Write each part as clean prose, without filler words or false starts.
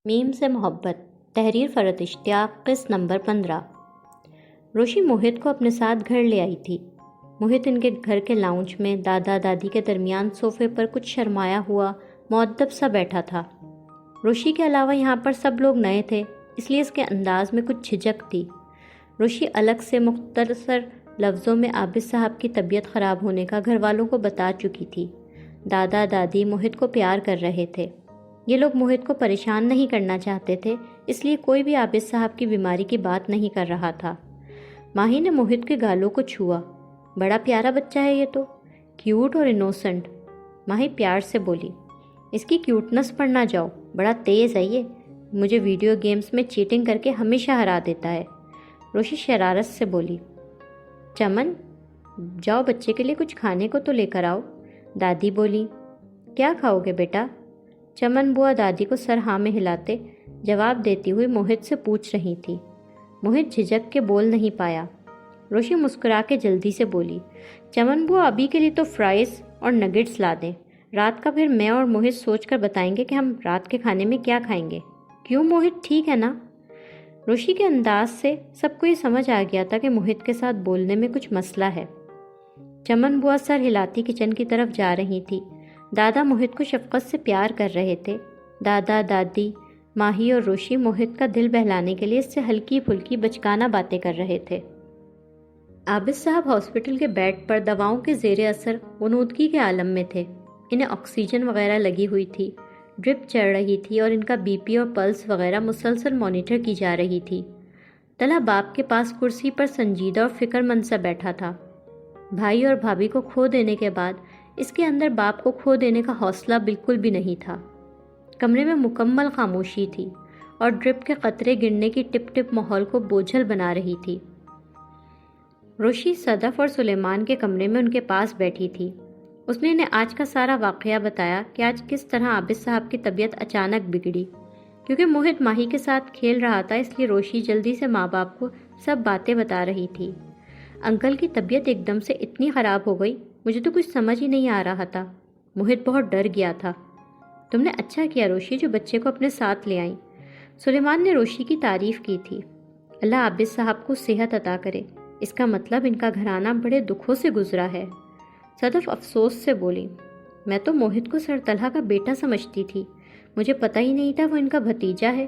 میم سے محبت، تحریر فرحت اشتیاق، قسط نمبر 15۔ روشی موہت کو اپنے ساتھ گھر لے آئی تھی۔ موہت ان کے گھر کے لاؤنج میں دادا دادی کے درمیان صوفے پر کچھ شرمایا ہوا مؤدب سا بیٹھا تھا۔ روشی کے علاوہ یہاں پر سب لوگ نئے تھے، اس لیے اس کے انداز میں کچھ جھجک تھی۔ روشی الگ سے مختصر لفظوں میں عابد صاحب کی طبیعت خراب ہونے کا گھر والوں کو بتا چکی تھی۔ دادا دادی موہت کو پیار کر رہے تھے۔ یہ لوگ موہت کو پریشان نہیں کرنا چاہتے تھے، اس لیے کوئی بھی عابد صاحب کی بیماری کی بات نہیں کر رہا تھا۔ ماہی نے موہت کے گالوں کو چھوا۔ بڑا پیارا بچہ ہے یہ تو، کیوٹ اور انوسنٹ۔ ماہی پیار سے بولی، اس کی کیوٹنس پر نہ جاؤ، بڑا تیز ہے یہ، مجھے ویڈیو گیمز میں چیٹنگ کر کے ہمیشہ ہرا دیتا ہے۔ روشی شرارت سے بولی، چمن جاؤ بچے کے لیے کچھ کھانے کو تو لے کر آؤ۔ دادی بولی، کیا کھاؤ گے بیٹا؟ چمن بوا دادی کو سر ہاں میں ہلاتے جواب دیتی ہوئی موہت سے پوچھ رہی تھی۔ موہت جھجک کے بول نہیں پایا۔ روشی مسکرا کے جلدی سے بولی، چمن بوا ابھی کے لیے تو فرائز اور نگٹس لا دیں، رات کا پھر میں اور موہت سوچ کر بتائیں گے کہ ہم رات کے کھانے میں کیا کھائیں گے۔ کیوں موہت، ٹھیک ہے نا؟ روشی کے انداز سے سب کو یہ سمجھ آ گیا تھا کہ موہت کے ساتھ بولنے میں کچھ مسئلہ ہے۔ چمن بوا سر ہلاتی کچن کی طرف جا رہی تھی۔ دادا موہت کو شفقت سے پیار کر رہے تھے۔ دادا دادی ماہی اور روشی موہت کا دل بہلانے کے لیے اس سے ہلکی پھلکی بچکانہ باتیں کر رہے تھے۔ عابد صاحب ہاسپٹل کے بیڈ پر دواؤں کے زیر اثر غنودگی کے عالم میں تھے۔ انہیں آکسیجن وغیرہ لگی ہوئی تھی، ڈرپ چڑھ رہی تھی اور ان کا بی پی اور پلس وغیرہ مسلسل مانیٹر کی جا رہی تھی۔ طلحہ باپ کے پاس کرسی پر سنجیدہ اور فکر مند سا بیٹھا تھا۔ بھائی اور بھابھی کو کھو دینے کے بعد اس کے اندر باپ کو کھو دینے کا حوصلہ بالکل بھی نہیں تھا۔ کمرے میں مکمل خاموشی تھی اور ڈرپ کے قطرے گرنے کی ٹپ ٹپ ماحول کو بوجھل بنا رہی تھی۔ روشی صدف اور سلیمان کے کمرے میں ان کے پاس بیٹھی تھی۔ اس نے انہیں آج کا سارا واقعہ بتایا کہ آج کس طرح عابد صاحب کی طبیعت اچانک بگڑی۔ کیونکہ موہت ماہی کے ساتھ کھیل رہا تھا، اس لیے روشی جلدی سے ماں باپ کو سب باتیں بتا رہی تھی۔ انکل کی طبیعت ایک دم سے اتنی خراب ہو گئی، مجھے تو کچھ سمجھ ہی نہیں آ رہا تھا۔ موہت بہت ڈر گیا تھا۔ تم نے اچھا کیا روشی جو بچے کو اپنے ساتھ لے آئیں۔ سلیمان نے روشی کی تعریف کی تھی۔ اللہ عابد صاحب کو صحت عطا کرے، اس کا مطلب ان کا گھرانہ بڑے دکھوں سے گزرا ہے۔ صدف افسوس سے بولی، میں تو موہت کو سر طلحہ کا بیٹا سمجھتی تھی، مجھے پتہ ہی نہیں تھا وہ ان کا بھتیجا ہے۔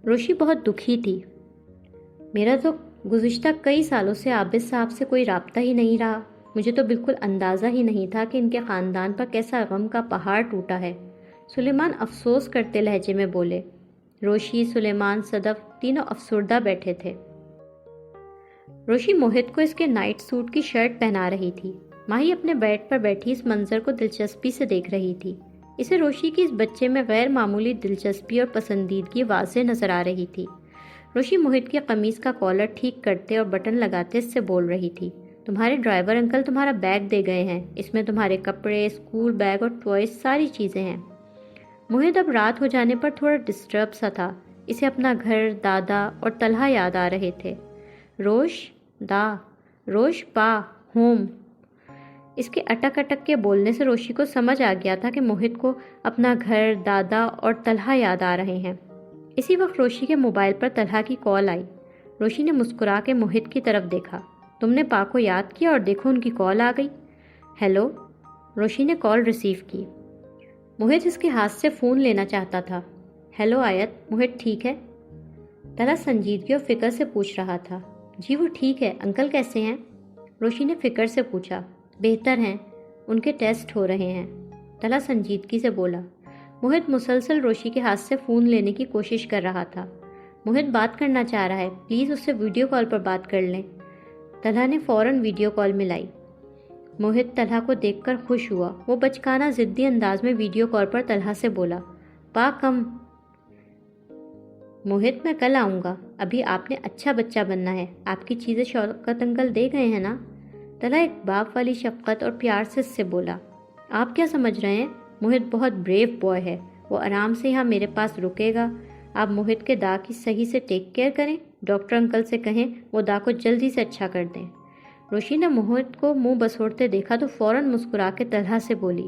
روشی بہت دکھی تھی۔ میرا تو گزشتہ کئی سالوں سے عابد صاحب سے کوئی رابطہ ہی نہیں رہا، مجھے تو بالکل اندازہ ہی نہیں تھا کہ ان کے خاندان پر کیسا غم کا پہاڑ ٹوٹا ہے۔ سلیمان افسوس کرتے لہجے میں بولے۔ روشی، سلیمان، صدف تینوں افسردہ بیٹھے تھے۔ روشی موہت کو اس کے نائٹ سوٹ کی شرٹ پہنا رہی تھی۔ ماہی اپنے بیڈ پر بیٹھی اس منظر کو دلچسپی سے دیکھ رہی تھی۔ اسے روشی کی اس بچے میں غیر معمولی دلچسپی اور پسندیدگی واضح نظر آ رہی تھی۔ روشی موہت کی قمیض کا کالر ٹھیک کرتے اور بٹن لگاتے اس سے بول رہی تھی، تمہارے ڈرائیور انکل تمہارا بیگ دے گئے ہیں، اس میں تمہارے کپڑے، اسکول بیگ اور ٹوائز ساری چیزیں ہیں۔ موہت اب رات ہو جانے پر تھوڑا ڈسٹرب سا تھا۔ اسے اپنا گھر، دادا اور طلحہ یاد آ رہے تھے۔ روش پا ہوم۔ اس کے اٹک اٹک کے بولنے سے روشی کو سمجھ آ گیا تھا کہ موہت کو اپنا گھر، دادا اور طلحہ یاد آ رہے ہیں۔ اسی وقت روشی کے موبائل پر طلحہ کی کال آئی۔ روشی نے مسکرا کے موہت کی طرف دیکھا۔ تم نے پا کو یاد کیا اور دیکھو ان کی کال آ گئی۔ ہیلو۔ روشی نے کال ریسیو کی۔ موہت اس کے ہاتھ سے فون لینا چاہتا تھا۔ ہیلو آیت، موہت ٹھیک ہے؟ طلحہ سنجیدگی اور فکر سے پوچھ رہا تھا۔ جی وہ ٹھیک ہے، انکل کیسے ہیں؟ روشی نے فکر سے پوچھا۔ بہتر ہیں، ان کے ٹیسٹ ہو رہے ہیں، طلحہ سنجیدگی سے بولا۔ موہت مسلسل روشی کے ہاتھ سے فون لینے کی کوشش کر رہا تھا۔ موہت بات کرنا چاہ رہا ہے، پلیز اس سے ویڈیو کال پر بات کر لیں۔ طلحہ نے فوراً ویڈیو کال ملائی۔ موہت طلحہ کو دیکھ کر خوش ہوا۔ وہ بچکانہ ضدی انداز میں ویڈیو کال پر طلحہ سے بولا، پا کم۔ موہت میں کل آؤں گا، ابھی آپ نے اچھا بچہ بننا ہے، آپ کی چیزیں شوکت انکل دے گئے ہیں نا؟ طلحہ ایک باپ والی شفقت اور پیار سے اس سے بولا۔ آپ کیا سمجھ رہے ہیں؟ موہت بہت بریو بوائے ہے، وہ آرام سے یہاں میرے پاس رکے گا۔ آپ موہت کے داغ کی صحیح سے ٹیک کیئر کریں، ڈاکٹر انکل سے کہیں وہ داغ کو جلدی سے اچھا کر دیں۔ روشی نے موہت کو منہ بسوڑتے دیکھا تو فوراً مسکرا کے طلحہ سے بولی،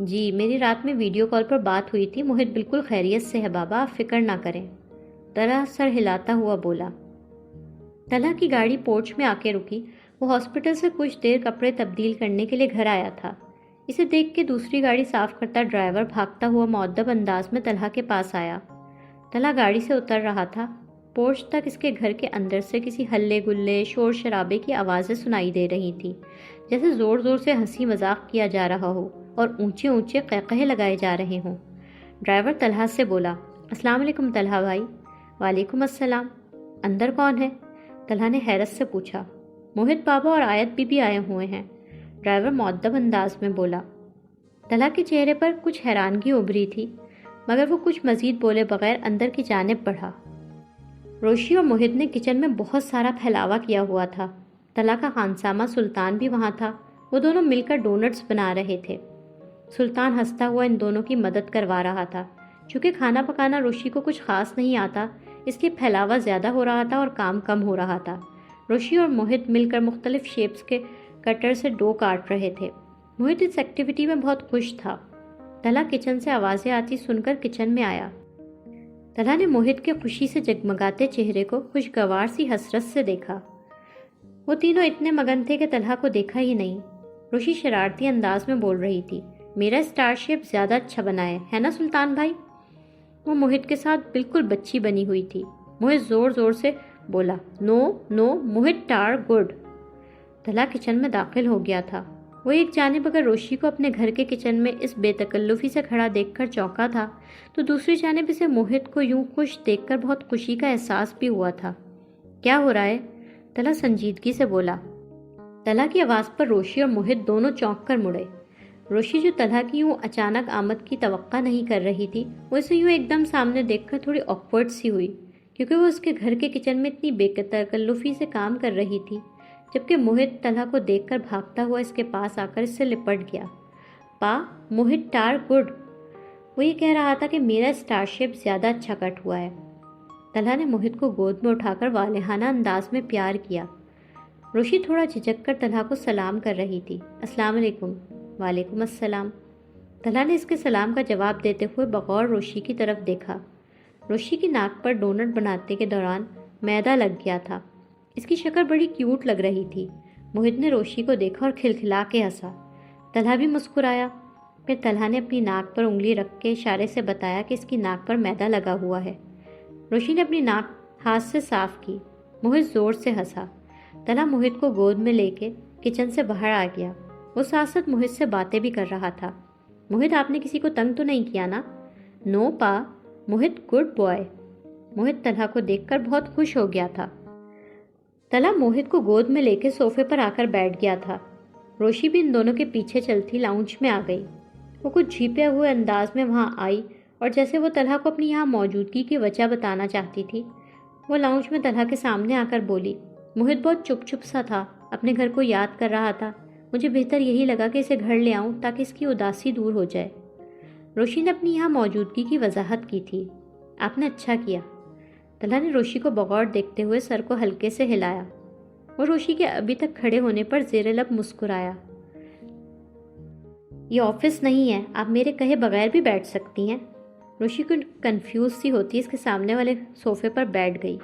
جی میری رات میں ویڈیو کال پر بات ہوئی تھی، موہت بالکل خیریت سے ہے بابا، آپ فکر نہ کریں، طلحہ سر ہلاتا ہوا بولا۔ طلحہ کی گاڑی پورچ میں آ کے رکی۔ وہ ہاسپٹل سے کچھ دیر کپڑے تبدیل کرنے کے لیے گھر آیا تھا۔ اسے دیکھ کے دوسری گاڑی صاف کرتا ڈرائیور بھاگتا ہوا مؤدب انداز میں طلحہ کے پاس آیا۔ طلحہ گاڑی سے اتر رہا تھا۔ پورچ تک اس کے گھر کے اندر سے کسی ہلے گلے شور شرابے کی آوازیں سنائی دے رہی تھیں، جیسے زور زور سے ہنسی مذاق کیا جا رہا ہو اور اونچے اونچے قہقہے لگائے جا رہے ہوں۔ ڈرائیور طلحہ سے بولا، السلام علیکم طلحہ بھائی۔ وعلیکم السلام۔ اندر کون ہے؟ طلحہ نے حیرت سے پوچھا۔ موہت بابا اور آیت بی بی آئے ہوئے ہیں، ڈرائیور مؤدب انداز میں بولا۔ طلحہ کے چہرے پر کچھ حیرانگی ابھری تھی، مگر وہ کچھ مزید بولے بغیر اندر کی جانب بڑھا۔ روشی اور موہت نے کچن میں بہت سارا پھیلاوا کیا ہوا تھا۔ طلحہ کا خانسامہ سلطان بھی وہاں تھا۔ وہ دونوں مل کر ڈونٹس بنا رہے تھے۔ سلطان ہنستا ہوا ان دونوں کی مدد کروا رہا تھا۔ چونکہ کھانا پکانا روشی کو کچھ خاص نہیں آتا، اس لیے پھیلاوا زیادہ ہو رہا تھا اور کام کم ہو رہا تھا۔ روشی اور موہت مل کر مختلف شیپس کے کٹر سے ڈو کاٹ رہے تھے۔ موہت اس ایکٹیویٹی میں بہت خوش تھا۔ طلحہ کچن سے آوازیں آتی سن کر کچن میں آیا۔ طلحہ نے موہت کے خوشی سے جگمگاتے چہرے کو خوشگوار سی حسرت سے دیکھا۔ وہ تینوں اتنے مگن تھے کہ طلحہ کو دیکھا ہی نہیں۔ روشی شرارتی انداز میں بول رہی تھی، میرا اسٹار شیپ زیادہ اچھا بنا ہے نا سلطان بھائی؟ وہ موہت کے ساتھ بالکل بچی بنی ہوئی تھی۔ موہت زور زور سے بولا، نو نو موہت ٹار گڈ۔ طلحہ کچن میں داخل ہو گیا تھا۔ وہ ایک جانب اگر روشی کو اپنے گھر کے کچن میں اس بے تکلفی سے کھڑا دیکھ کر چونکا تھا، تو دوسری جانب اسے موہت کو یوں خوش دیکھ کر بہت خوشی کا احساس بھی ہوا تھا۔ کیا ہو رہا ہے؟ طلحہ سنجیدگی سے بولا۔ طلحہ کی آواز پر روشی اور موہت دونوں چونک کر مڑے۔ روشی جو طلحہ کی یوں اچانک آمد کی توقع نہیں کر رہی تھی، وہ اسے یوں ایک دم سامنے دیکھ کر تھوڑی آکورڈ سی ہوئی، کیونکہ وہ اس کے گھر کے کچن میں اتنی بے تکلفی سے کام کر رہی تھی، جبکہ موہت طلحہ کو دیکھ کر بھاگتا ہوا اس کے پاس آ کر اس سے لپٹ گیا۔ پا موہت ٹار گڈ، وہ یہ کہہ رہا تھا کہ میرا اسٹار شیپ زیادہ اچھا کٹ ہوا ہے۔ طلحہ نے موہت کو گود میں اٹھا کر والہانہ انداز میں پیار کیا۔ روشی تھوڑا جھجک کر طلحہ کو سلام کر رہی تھی، السلام علیکم۔ وعلیکم السلام۔ طلحہ نے اس کے سلام کا جواب دیتے ہوئے بغور روشی کی طرف دیکھا۔ روشی کی ناک پر ڈونٹ بناتے کے دوران میدا لگ گیا تھا۔ اس کی شکل بڑی کیوٹ لگ رہی تھی۔ موہت نے روشی کو دیکھا اور کھلکھلا کے ہنسا۔ طلحہ بھی مسکرایا۔ پھر طلحہ نے اپنی ناک پر انگلی رکھ کے اشارے سے بتایا کہ اس کی ناک پر میدا لگا ہوا ہے۔ روشی نے اپنی ناک ہاتھ سے صاف کی۔ موہت زور سے ہنسا۔ طلحہ موہت کو گود میں لے کے کچن سے باہر آ گیا۔ وہ ساتھ ساتھ موہت سے باتیں بھی کر رہا تھا۔ موہت، آپ نے کسی کو تنگ تو نہیں کیا نا؟ نو پا، موہت گڈ بوائے۔ موہت طلحہ کو دیکھ کر بہت خوش ہو گیا تھا۔ طلحہ موہت کو گود میں لے کے صوفے پر آ کر بیٹھ گیا تھا۔ روشی بھی ان دونوں کے پیچھے چلتی لاؤنج میں آ گئی۔ وہ کچھ جھیپے ہوئے انداز میں وہاں آئی اور جیسے وہ طلحہ کو اپنی یہاں موجودگی کی وجہ بتانا چاہتی تھی، وہ لاؤنج میں طلحہ کے سامنے آ کر بولی، موہت بہت چپ چپ سا تھا، اپنے گھر کو یاد کر رہا تھا، مجھے بہتر یہی لگا کہ اسے گھر لے آؤں تاکہ اس کی اداسی دور ہو جائے۔ روشی نے اپنی یہاں موجودگی کی وضاحت کی تھی۔ آپ نے اچھا کیا۔ طلحہ نے روشی کو بغور دیکھتے ہوئے سر کو ہلکے سے ہلایا۔ وہ روشی کے ابھی تک کھڑے ہونے پر زیر لب مسکرایا۔ یہ آفس نہیں ہے، آپ میرے کہے بغیر بھی بیٹھ سکتی ہیں۔ روشی کو کنفیوز سی ہوتی اس کے سامنے والے صوفے پر بیٹھ گئی۔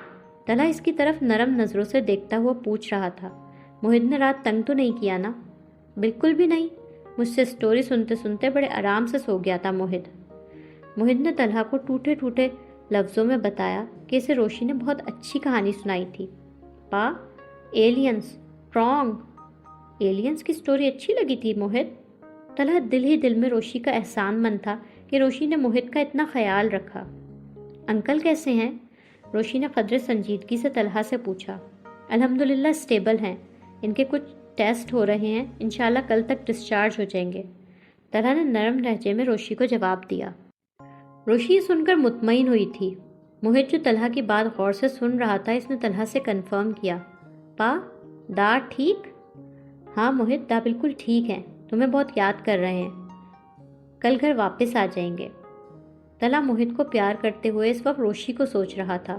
طلحہ اس کی طرف نرم نظروں سے دیکھتا ہوا پوچھ رہا تھا، موہت نے رات تنگ تو نہیں کیا نا؟ بالکل بھی نہیں، مجھ سے سٹوری سنتے سنتے بڑے آرام سے سو گیا تھا موہت۔ موہت نے طلحہ کو ٹوٹے ٹوٹے لفظوں میں بتایا کہ اسے روشی نے بہت اچھی کہانی سنائی تھی۔ پا ایلینز، رانگ۔ ایلینز کی سٹوری اچھی لگی تھی موہت؟ طلحہ دل ہی دل میں روشی کا احسان مند تھا کہ روشی نے موہت کا اتنا خیال رکھا۔ انکل کیسے ہیں؟ روشی نے قدر سنجیدگی سے طلحہ سے پوچھا۔ الحمدللہ اسٹیبل ہیں، ان کے کچھ ٹیسٹ ہو رہے ہیں، انشاءاللہ کل تک ڈسچارج ہو جائیں گے۔ طلحہ نے نرم لہجے میں روشی کو جواب دیا۔ روشی یہ سن کر مطمئن ہوئی تھی۔ موہت جو طلحہ کی بات غور سے سن رہا تھا، اس نے طلحہ سے کنفرم کیا، پا دا ٹھیک؟ ہاں موہت، دا بالکل ٹھیک ہے، تمہیں بہت یاد کر رہے ہیں، کل گھر واپس آ جائیں گے۔ طلحہ موہت کو پیار کرتے ہوئے اس وقت روشی کو سوچ رہا تھا۔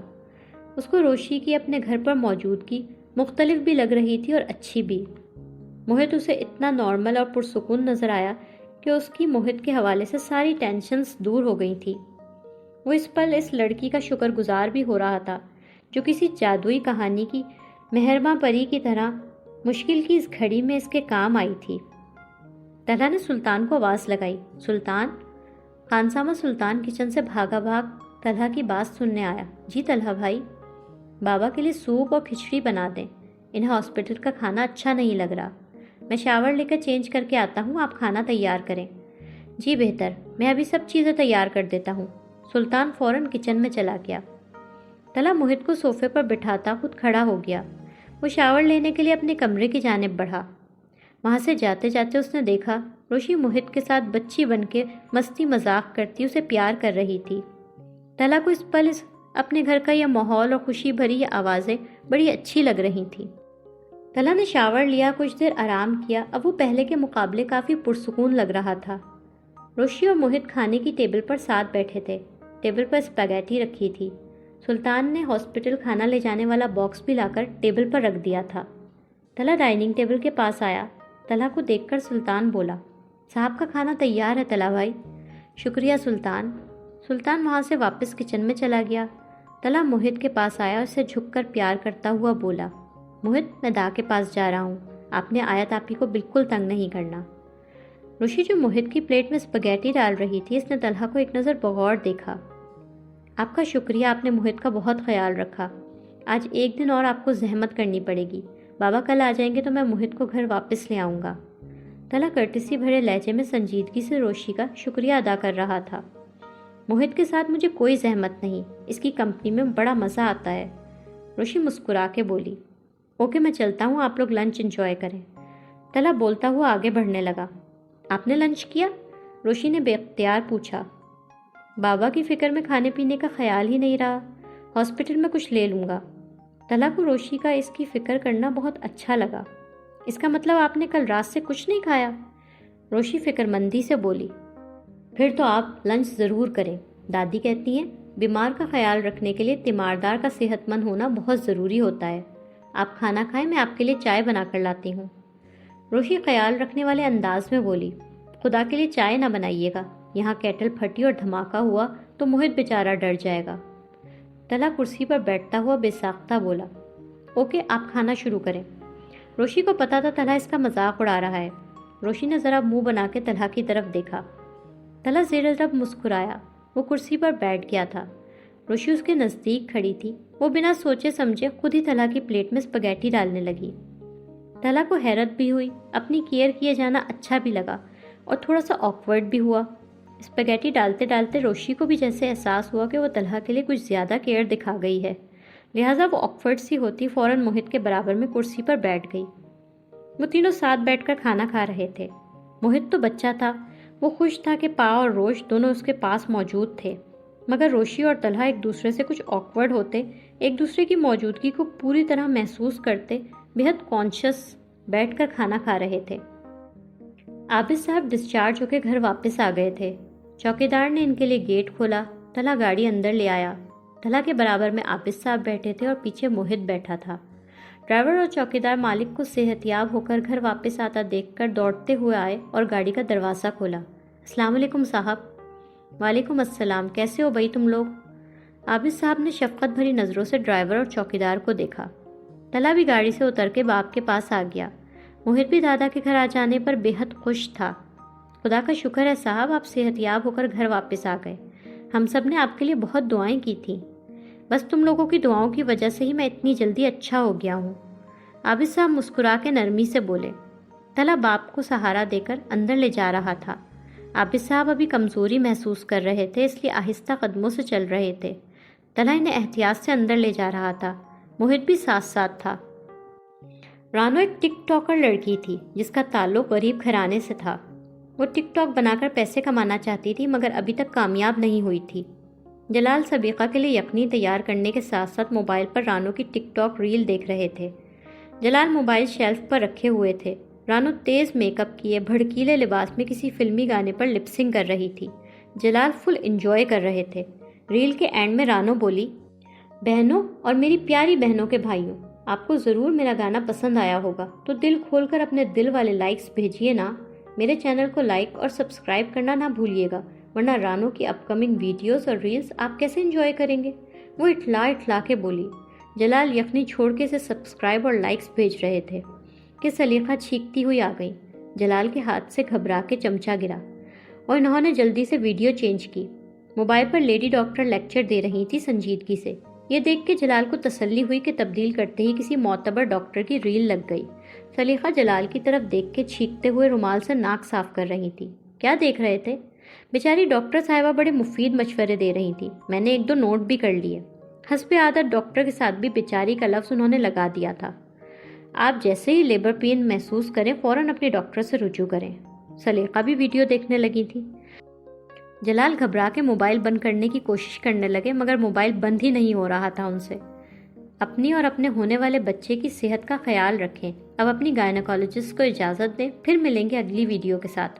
اس کو روشی کی اپنے گھر پر موجودگی مختلف بھی لگ رہی تھی اور اچھی بھی۔ موہت اسے اتنا نارمل اور پرسکون نظر آیا کہ اس کی موہت کے حوالے سے ساری ٹینشنز دور ہو گئی تھی۔ وہ اس پل اس لڑکی کا شکر گزار بھی ہو رہا تھا جو کسی جادوئی کہانی کی مہرباں پری کی طرح مشکل کی اس گھڑی میں اس کے کام آئی تھی۔ طلحہ نے سلطان کو آواز لگائی، سلطان؟ خانسامہ سلطان کچن سے بھاگا بھاگ طلحہ کی بات سننے آیا۔ جی طلحہ بھائی؟ بابا کے لیے سوپ اور کھچڑی بنا دیں، انہیں ہاسپٹل کا کھانا اچھا نہیں لگ رہا۔ میں شاور لے کر چینج کر کے آتا ہوں، آپ کھانا تیار کریں۔ جی بہتر، میں ابھی سب چیزیں تیار کر دیتا ہوں۔ سلطان فوراً کچن میں چلا گیا۔ طلحہ موہت کو صوفے پر بٹھاتا خود کھڑا ہو گیا۔ وہ شاور لینے کے لیے اپنے کمرے کی جانب بڑھا۔ وہاں سے جاتے جاتے اس نے دیکھا روشی موہت کے ساتھ بچی بن کے مستی مذاق کرتی اسے پیار کر رہی تھی۔ طلحہ کو اس پل اپنے گھر کا یہ ماحول اور خوشی بھری یہ آوازیں بڑی اچھی لگ رہی تھیں۔ طلحہ نے شاور لیا، کچھ دیر آرام کیا۔ اب وہ پہلے کے مقابلے کافی پرسکون لگ رہا تھا۔ روشی اور موہت کھانے کی ٹیبل پر ساتھ بیٹھے تھے۔ ٹیبل پر اسپاگیٹی رکھی تھی۔ سلطان نے ہاسپٹل کھانا لے جانے والا باکس بھی لا کر ٹیبل پر رکھ دیا تھا۔ طلحہ ڈائننگ ٹیبل کے پاس آیا۔ طلحہ کو دیکھ کر سلطان بولا، صاحب کا کھانا تیار ہے طلحہ بھائی۔ شکریہ سلطان۔ سلطان وہاں سے واپس کچن میں چلا گیا۔ طلحہ موہت کے پاس آیا اور اسے جھک کر پیار کرتا ہوا بولا، موہت میں دا کے پاس جا رہا ہوں، آپ نے آیت آپی کو بالکل تنگ نہیں کرنا۔ روشی جو موہت کی پلیٹ میں اسپاگیٹی ڈال رہی تھی، اس نے طلحہ کو ایک نظر بغور دیکھا۔ آپ کا شکریہ، آپ نے موہت کا بہت خیال رکھا۔ آج ایک دن اور آپ کو زحمت کرنی پڑے گی، بابا کل آ جائیں گے تو میں موہت کو گھر واپس لے آؤں گا۔ طلحہ کرٹسی بھرے لہجے میں سنجیدگی سے روشی کا شکریہ ادا کر رہا تھا۔ موہت کے ساتھ مجھے کوئی زحمت نہیں، اس کی کمپنی میں بڑا مزہ آتا ہے، روشی مسکرا کے بولی۔ اوکے میں چلتا ہوں، آپ لوگ لنچ انجوائے کریں۔ طلحہ بولتا ہوا آگے بڑھنے لگا۔ آپ نے لنچ کیا؟ روشی نے بے اختیار پوچھا۔ بابا کی فکر میں کھانے پینے کا خیال ہی نہیں رہا، ہاسپٹل میں کچھ لے لوں گا۔ طلحہ کو روشی کا اس کی فکر کرنا بہت اچھا لگا۔ اس کا مطلب آپ نے کل رات سے کچھ نہیں کھایا؟ روشی فکر مندی سے بولی۔ پھر تو آپ لنچ ضرور کریں، دادی کہتی ہیں بیمار کا خیال رکھنے کے لیے تیماردار کا صحت مند ہونا بہت ضروری ہوتا ہے۔ آپ کھانا کھائیں، میں آپ کے لیے چائے بنا کر لاتی ہوں۔ روشی خیال رکھنے والے انداز میں بولی، خدا کے لیے چائے نہ بنائیے گا، یہاں کیٹل پھٹی اور دھماکہ ہوا تو موہت بیچارہ ڈر جائے گا۔ طلحہ کرسی پر بیٹھتا ہوا بے ساختہ بولا، اوکے آپ کھانا شروع کریں۔ روشی کو پتا تھا طلحہ اس کا مذاق اڑا رہا ہے۔ روشی نے ذرا منہ بنا کے طلحہ کی طرف دیکھا۔ طلحہ زیر لب مسکرایا۔ وہ کرسی پر بیٹھ گیا تھا۔ روشی اس کے نزدیک کھڑی تھی۔ وہ بنا سوچے سمجھے خود ہی طلحہ کی پلیٹ میں اسپاگیٹی ڈالنے لگی۔ طلحہ کو حیرت بھی ہوئی، اپنی کیئر کیے جانا اچھا بھی لگا اور تھوڑا سا آکورڈ بھی ہوا۔ اسپاگیٹی ڈالتے ڈالتے روشی کو بھی جیسے احساس ہوا کہ وہ طلحہ کے لیے کچھ زیادہ کیئر دکھا گئی ہے، لہٰذا وہ آکورڈ سی ہوتی فوراً موہت کے برابر میں کرسی پر بیٹھ گئی۔ وہ تینوں ساتھ بیٹھ کر کھانا کھا رہے تھے۔ موہت تو بچہ تھا، وہ خوش تھا کہ پا اور روش دونوں اس کے پاس موجود تھے، مگر روشی اور طلحہ ایک دوسرے سے کچھ آکورڈ ہوتے، ایک دوسرے کی موجودگی کو پوری طرح محسوس کرتے، بہت کانشیس بیٹھ کر کھانا کھا رہے تھے۔ عابد صاحب ڈسچارج ہو کے گھر واپس آ گئے تھے۔ چوکیدار نے ان کے لیے گیٹ کھولا۔ طلحہ گاڑی اندر لے آیا۔ طلحہ کے برابر میں عابد صاحب بیٹھے تھے اور پیچھے موہت بیٹھا تھا۔ ڈرائیور اور چوکیدار مالک کو صحت یاب ہو کر گھر واپس آتا دیکھ کر دوڑتے ہوئے آئے اور گاڑی کا دروازہ کھولا۔ السلام علیکم صاحب۔ وعلیکم السلام، کیسے ہو بھائی تم لوگ؟ عابد صاحب نے شفقت بھری نظروں سے ڈرائیور اور چوکیدار کو دیکھا۔ طلحہ بھی گاڑی سے اتر کے باپ کے پاس آ گیا۔ موہت بھی دادا کے گھر آ جانے پر بے حد خوش تھا۔ خدا کا شکر ہے صاحب، آپ صحت یاب ہو کر گھر واپس آ گئے۔ ہم سب نے آپ کے لیے بہت دعائیں کی تھیں، بس تم لوگوں کی دعاؤں کی وجہ سے ہی میں اتنی جلدی اچھا ہو گیا ہوں۔ عابد صاحب مسکرا کے نرمی سے بولے۔ طلحہ باپ کو سہارا دے کر اندر لے جا رہا تھا۔ عابد صاحب ابھی کمزوری محسوس کر رہے تھے، اس لیے آہستہ قدموں سے چل رہے تھے۔ طلحہ انہیں احتیاط سے اندر لے جا رہا تھا۔ موہت بھی ساتھ ساتھ تھا۔ رانو ایک ٹک ٹاکر لڑکی تھی جس کا تعلق غریب گھرانے سے تھا۔ وہ ٹک ٹاک بنا کر پیسے کمانا چاہتی تھی مگر ابھی تک کامیاب نہیں ہوئی تھی۔ جلال سبیقہ کے لیے یخنی تیار کرنے کے ساتھ ساتھ موبائل پر رانو کی ٹک ٹاک ریل دیکھ رہے تھے۔ جلال موبائل شیلف پر رکھے ہوئے تھے۔ رانو تیز میک اپ کیے بھڑکیلے لباس میں کسی فلمی گانے پر لپسنگ کر رہی تھی۔ جلال فل انجوائے کر رہے تھے۔ ریل کے اینڈ میں رانو بولی، بہنوں اور میری پیاری بہنوں کے بھائیوں، آپ کو ضرور میرا گانا پسند آیا ہوگا تو دل کھول کر اپنے دل والے لائکس بھیجیے نا۔ میرے چینل کو لائک اور سبسکرائب کرنا نہ بھولیے گا، ورنہ رانو کی اپ کمنگ ویڈیوز اور ریلز آپ کیسے انجوائے کریں گے؟ وہ اٹھلا کے بولی۔ جلال یخنی چھوڑ کے اسے سبسکرائب اور لائکس بھیج رہے تھے کہ سلیقہ چیختی ہوئی آ گئی۔ جلال کے ہاتھ سے گھبرا کے چمچہ گرا اور انہوں نے جلدی سے ویڈیو چینج کی۔ موبائل پر لیڈی ڈاکٹر لیکچر دے رہی تھی سنجیدگی سے۔ یہ دیکھ کے جلال کو تسلی ہوئی کہ تبدیل کرتے ہی کسی معتبر ڈاکٹر کی ریل لگ گئی۔ سلیقہ جلال کی طرف دیکھ کے چیختے ہوئے رومال سے ناک صاف کر رہی تھی۔ کیا دیکھ رہے تھے؟ بیچاری ڈاکٹر صاحبہ بڑے مفید مشورے دے رہی تھی، میں نے 1-2 نوٹ بھی کر لیے۔ حسب عادت ڈاکٹر کے ساتھ بھی بیچاری کا لفظ انہوں نے لگا دیا تھا۔ آپ جیسے ہی لیبر پین محسوس کریں فوراً اپنے ڈاکٹر سے رجوع کریں۔ سلیقہ بھی ویڈیو دیکھنے لگی تھی۔ جلال گھبرا کے موبائل بند کرنے کی کوشش کرنے لگے، مگر موبائل بند ہی نہیں ہو رہا تھا ان سے۔ اپنی اور اپنے ہونے والے بچے کی صحت کا خیال رکھیں۔ اب اپنی گائنیکالوجسٹ کو اجازت دیں، پھر ملیں گے اگلی ویڈیو کے ساتھ۔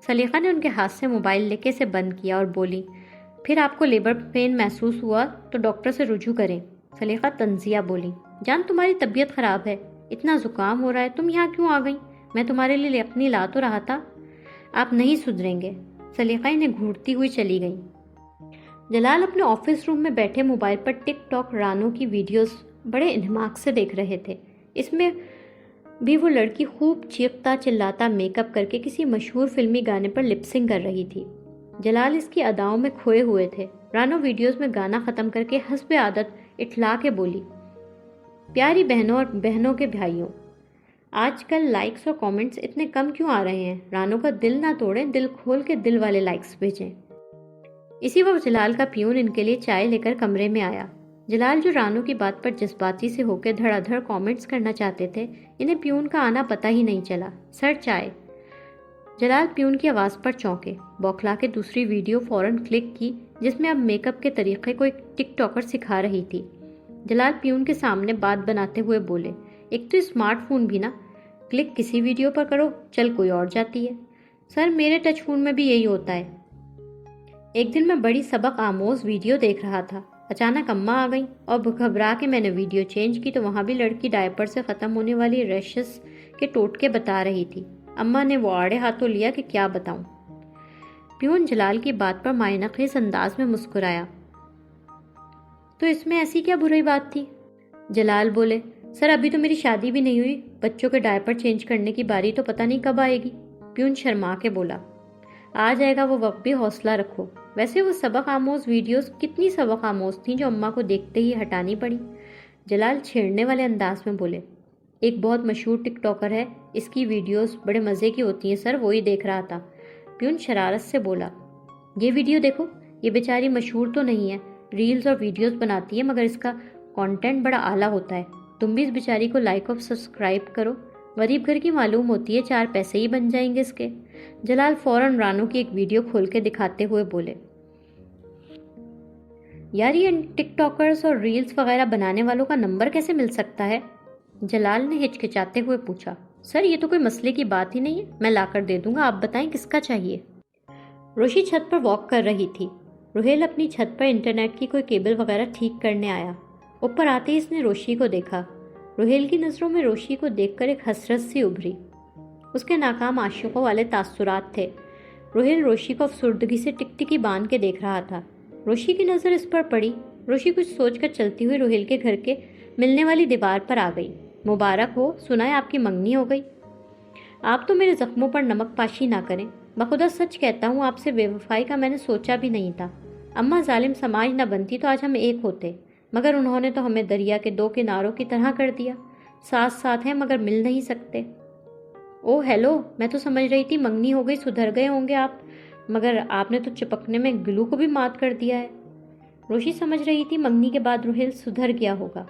سلیقہ نے ان کے ہاتھ سے موبائل لے کے اسے بند کیا اور بولی، پھر آپ کو لیبر پین محسوس ہوا تو ڈاکٹر سے رجوع کریں۔ سلیقہ طنزیہ بولی، جان تمہاری طبیعت خراب ہے، اتنا زکام ہو رہا ہے، تم یہاں کیوں آ گئی؟ میں تمہارے لیے یخنی لا تو رہا تھا۔ آپ نہیں سدھریں گے۔ سلیقہ انہیں گھورتی ہوئی چلی گئیں۔ جلال اپنے آفس روم میں بیٹھے موبائل پر ٹک ٹاک رانو کی ویڈیوز بڑے انہماک سے دیکھ رہے تھے۔ اس میں بھی وہ لڑکی خوب چیختا چلاتا میک اپ کر کے کسی مشہور فلمی گانے پر لپسنگ کر رہی تھی۔ جلال اس کی اداؤں میں کھوئے ہوئے تھے۔ رانو ویڈیوز میں گانا ختم کر کے حسب عادت اٹھلا کے بولی، پیاری بہنوں اور بہنوں کے بھائیوں، آج کل لائکس اور کامنٹس اتنے کم کیوں آ رہے ہیں؟ رانو کا دل نہ توڑیں، دل کھول کے دل والے لائکس بھیجیں۔ اسی وقت جلال کا پیون ان کے لیے چائے لے کر کمرے میں آیا۔ جلال جو رانو کی بات پر جذباتی سے ہو کے دھڑا دھڑ کامنٹس کرنا چاہتے تھے، انہیں پیون کا آنا پتہ ہی نہیں چلا۔ سر چائے۔ جلال پیون کی آواز پر چونکے، بوکھلا کے دوسری ویڈیو فوراً کلک کی جس میں اب میک اپ کے طریقے کو ایک ٹک ٹاکر سکھا رہی تھی۔ جلال پیون کے سامنے بات بناتے ہوئے بولے، ایک تو اسمارٹ فون بھی نا، کلک کسی ویڈیو پر کرو چل کوئی اور جاتی ہے۔ سر میرے ٹچ فون میں بھی یہی ہوتا ہے۔ ایک دن میں بڑی سبق آموز ویڈیو دیکھ رہا تھا، اچانک اماں آ گئیں اور گھبرا کے میں نے ویڈیو چینج کی تو وہاں بھی لڑکی ڈائپر سے ختم ہونے والی ریشز کے ٹوٹکے بتا رہی تھی۔ اماں نے وہ آڑے ہاتھوں لیا کہ کیا بتاؤں۔ پیون جلال کی بات پر معنی خیز انداز میں مسکرایا، تو اس میں ایسی کیا بری بات تھی؟ جلال بولے، سر ابھی تو میری شادی بھی نہیں ہوئی، بچوں کے ڈائپر چینج کرنے کی باری تو پتہ نہیں کب آئے گی۔ پیون شرما کے بولا، آ جائے گا وہ وقت بھی، حوصلہ رکھو۔ ویسے وہ سبق آموز ویڈیوز کتنی سبق آموز تھیں جو اماں کو دیکھتے ہی ہٹانی پڑی۔ جلال چھیڑنے والے انداز میں بولے، ایک بہت مشہور ٹک ٹاکر ہے، اس کی ویڈیوز بڑے مزے کی ہوتی ہیں سر، وہی دیکھ رہا تھا۔ پیون شرارت سے بولا، یہ ویڈیو دیکھو، یہ بیچاری مشہور تو نہیں ہے، ریلز اور ویڈیوز بناتی ہے مگر اس کا کانٹینٹ بڑا اعلیٰ ہوتا ہے، تم بھی اس بیچاری کو لائک اور سبسکرائب کرو، غریب گھر کی معلوم ہوتی ہے، 4 پیسے ہی بن جائیں گے اس کے۔ جلال فوراً رانو کی ایک ویڈیو کھول کے دکھاتے ہوئے بولے، یار یہ ٹک ٹاکرز اور ریلز وغیرہ بنانے والوں کا نمبر کیسے مل سکتا ہے؟ جلال نے ہچکچاتے ہوئے پوچھا، سر یہ تو کوئی مسئلے کی بات ہی نہیں ہے، میں لا کر دے دوں گا، آپ بتائیں کس کا چاہیے؟ روشی چھت پر واک کر رہی تھی۔ روہیل اپنی چھت پر انٹرنیٹ کی کوئی کیبل وغیرہ ٹھیک کرنے آیا۔ اوپر آتے ہی اس نے روشی کو دیکھا۔ روہیل کی نظروں میں روشی کو دیکھ کر ایک حسرت سی ابھری۔ اس کے ناکام عاشقوں والے تاثرات تھے۔ روہیل روشی کو افسردگی سے ٹکٹکی باندھ کے دیکھ رہا تھا۔ روشی کی نظر اس پر پڑی۔ روشی کچھ سوچ کر چلتی ہوئی روہیل کے گھر کے ملنے والی دیوار پر آ گئی۔ مبارک ہو، سنا ہے آپ کی منگنی ہو گئی۔ آپ تو میرے زخموں پر نمک پاشی نہ کریں، بخدا سچ کہتا ہوں آپ سے بے وفائی کا میں نے سوچا بھی نہیں تھا۔ اماں ظالم سماج نہ بنتی تو آج ہم ایک ہوتے، مگر انہوں نے تو ہمیں دریا کے 2 کناروں کی طرح کر دیا، ساتھ ساتھ ہیں مگر مل نہیں سکتے۔ او ہیلو، میں تو سمجھ رہی تھی منگنی ہو گئی، سدھر گئے ہوں گے آپ، مگر آپ نے تو چپکنے میں گلو کو بھی مات کر دیا ہے۔ روشی سمجھ رہی تھی منگنی کے بعد روہیل سدھر گیا ہوگا۔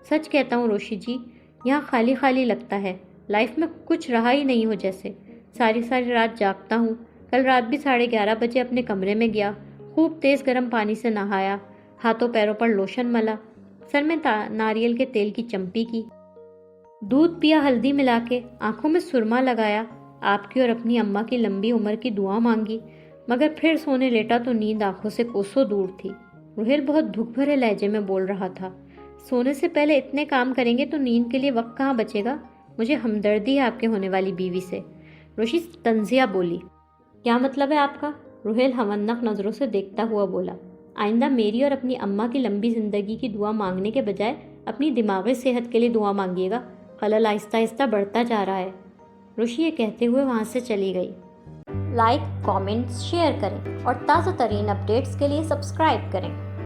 سچ کہتا ہوں روشی جی، یہاں خالی خالی لگتا ہے، لائف میں کچھ رہا ہی نہیں ہو جیسے۔ ساری رات جاگتا ہوں۔ کل رات بھی 11:30 بجے اپنے کمرے میں گیا، خوب تیز گرم پانی سے نہایا، ہاتھوں پیروں پر لوشن ملا، سر میں ناریل کے تیل کی چمپی کی، دودھ پیا ہلدی ملا کے، آنکھوں میں سرما لگایا، آپ کی اور اپنی اماں کی لمبی عمر کی دعا مانگی، مگر پھر سونے لیٹا تو نیند آنکھوں سے کوسوں دور تھی۔ روہیل بہت دکھ بھرے لہجے میں بول رہا تھا، سونے سے پہلے اتنے کام کریں گے تو نیند کے لیے وقت کہاں بچے گا؟ مجھے ہمدردی ہے آپ کے ہونے والی بیوی سے۔ روشی تنزیہ بولی۔ کیا مطلب ہے آپ کا؟ روہیل ہونک نظروں سے دیکھتا ہوا بولا۔ آئندہ میری اور اپنی اماں کی لمبی زندگی کی دعا مانگنے کے بجائے اپنی دماغی صحت کے لیے دعا مانگیے گا۔ خلل آہستہ آہستہ بڑھتا جا رہا ہے۔ روشی یہ کہتے ہوئے وہاں سے چلی گئی۔ لائک، کامنٹس، شیئر کریں اور تازہ ترین اپڈیٹس کے لیے سبسکرائب کریں۔